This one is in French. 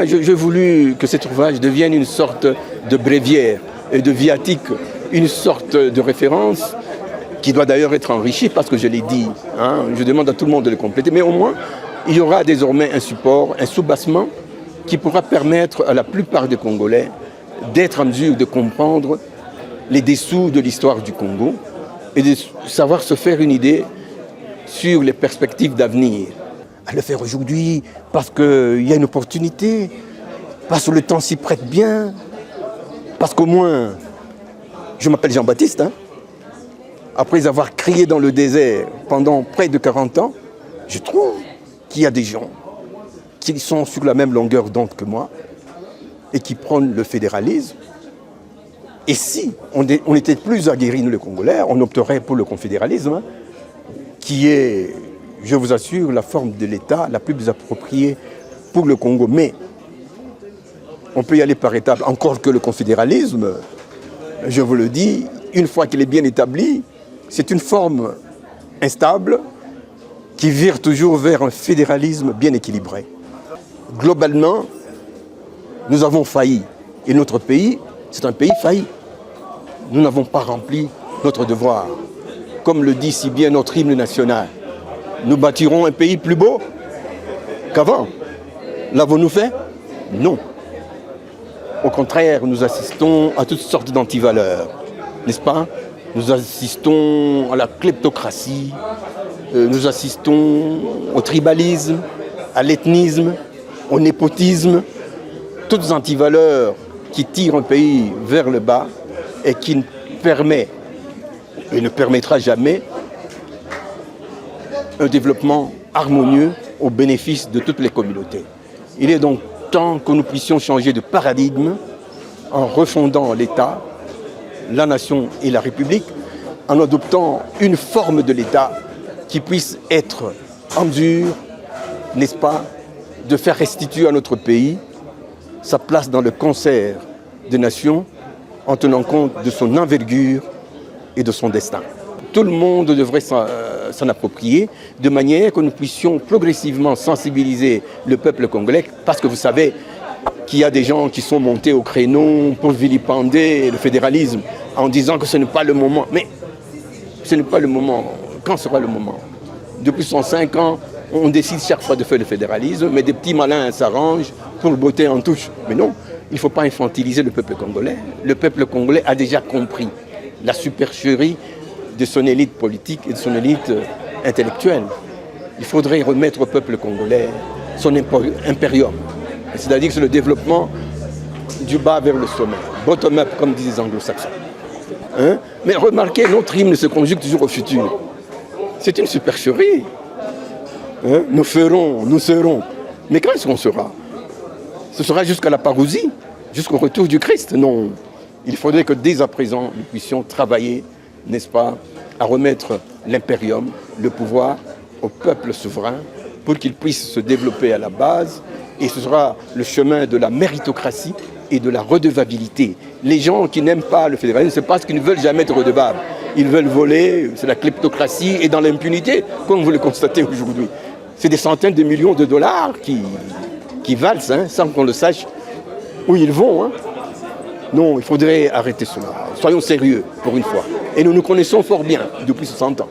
J'ai voulu que cet ouvrage devienne une sorte de bréviaire et de viatique, une sorte de référence qui doit d'ailleurs être enrichie parce que je l'ai dit. Je demande à tout le monde de le compléter, mais au moins il y aura désormais un support, un soubassement qui pourra permettre à la plupart des Congolais d'être en mesure de comprendre les dessous de l'histoire du Congo et de savoir se faire une idée sur les perspectives d'avenir. À le faire aujourd'hui parce qu'il y a une opportunité, parce que le temps s'y prête bien, parce qu'au moins, je m'appelle Jean-Baptiste, après avoir crié dans le désert pendant près de 40 ans, je trouve qu'il y a des gens qui sont sur la même longueur d'onde que moi et qui prônent le fédéralisme. Et si on était plus aguerris, nous les Congolais, on opterait pour le confédéralisme, qui est, je vous assure, la forme de l'État la plus appropriée pour le Congo. Mais on peut y aller par étapes, encore que le confédéralisme, je vous le dis, une fois qu'il est bien établi, c'est une forme instable qui vire toujours vers un fédéralisme bien équilibré. Globalement, nous avons failli. Et notre pays, c'est un pays failli. Nous n'avons pas rempli notre devoir. Comme le dit si bien notre hymne national, nous bâtirons un pays plus beau qu'avant. L'avons-nous fait? Non. Au contraire, nous assistons à toutes sortes d'antivaleurs, n'est-ce pas? Nous assistons à la kleptocratie, nous assistons au tribalisme, à l'ethnisme, au népotisme, toutes antivaleurs qui tirent un pays vers le bas et qui ne permet et ne permettra jamais un développement harmonieux au bénéfice de toutes les communautés. Il est donc temps que nous puissions changer de paradigme en refondant l'État, la nation et la République, en adoptant une forme de l'État qui puisse être en mesure, n'est-ce pas, de faire restituer à notre pays sa place dans le concert des nations en tenant compte de son envergure et de son destin. Tout le monde devrait s'en approprier de manière que nous puissions progressivement sensibiliser le peuple congolais parce que vous savez qu'il y a des gens qui sont montés au créneau pour vilipender le fédéralisme en disant que ce n'est pas le moment. Mais ce n'est pas le moment. Quand sera le moment? Depuis 105 ans, on décide chaque fois de faire le fédéralisme, mais des petits malins s'arrangent pour botter en touche. Mais non, il ne faut pas infantiliser le peuple congolais. Le peuple congolais a déjà compris la supercherie de son élite politique et de son élite intellectuelle. Il faudrait remettre au peuple congolais son impérium. C'est-à-dire que c'est le développement du bas vers le sommet. Bottom-up, comme disent les anglo-saxons. Mais remarquez, notre hymne se conjugue toujours au futur. C'est une supercherie. Nous ferons, nous serons. Mais quand est-ce qu'on sera? Ce sera jusqu'à la parousie, jusqu'au retour du Christ. Non. Il faudrait que dès à présent, nous puissions travailler, n'est-ce pas, à remettre l'impérium, le pouvoir au peuple souverain pour qu'il puisse se développer à la base. Et ce sera le chemin de la méritocratie et de la redevabilité. Les gens qui n'aiment pas le fédéralisme, c'est parce qu'ils ne veulent jamais être redevables. Ils veulent voler, c'est la kleptocratie et dans l'impunité, comme vous le constatez aujourd'hui. C'est des centaines de millions de dollars qui valsent, sans qu'on le sache où ils vont. Non, il faudrait arrêter cela. Soyons sérieux pour une fois. Et nous nous connaissons fort bien depuis 60 ans.